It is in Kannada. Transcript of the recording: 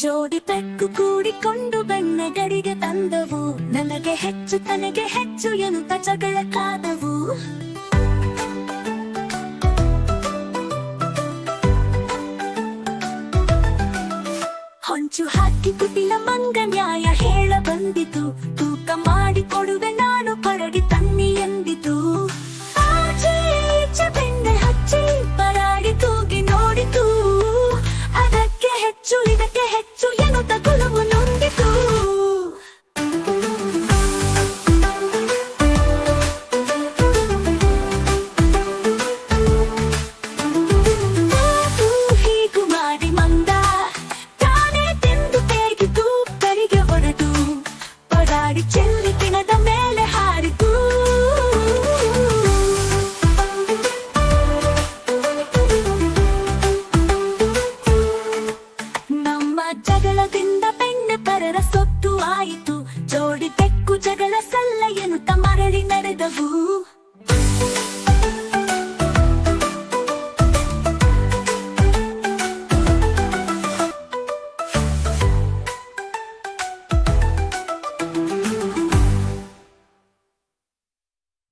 ಜೋಡಿ ಬೆಕ್ಕು ಕೂಡಿಕೊಂಡು ಬೆನ್ನಗಡಿಗೆ ತಂದವು. ನನಗೆ ಹೆಚ್ಚು ತನಗೆ ಹೆಚ್ಚು ಎನ್ನುತ್ತ ಜಗಳ ಕಾದವು. ಹೊಂಚು ಹಾಕಿ ಕುಟಿಲ ಮಂಗ ನ್ಯಾಯ ಹೇಳ ಬಂದಿತು. ತೂಕ ಮಾಡಿ ಕೊಡುವೆ ನಾನು ಪರಡಿ ತನ್ನಿ ಎಂದಿತು. ಆಚೆ ಈಚೆ ಬೆಣ್ಣೆ ಹಚ್ಚಿ ಪರಾಡಿ ತೂಗಿ ನೋಡಿತು. ಅದಕ್ಕೆ ಹೆಚ್ಚು ಇದಕ್ಕೆ ಹೆಚ್ಚು ಎನ್ನುತ್ತ ಕುಲವು ನೊಂದಿತು. ಹೀಗೂ ಮಾಡಿ ಮಂದ ತಾನೇ ತಿಂದು ತೆಗೆದು ಕರಿಗೆ ಹೊಡೆದು ಪರಾಡಿ ಚೆಲ್ಲಿ ತಿಣದ ಮೇಲೆ ಹಾರಿತು. ನಮ್ಮ ಜಗಳದಿಂದ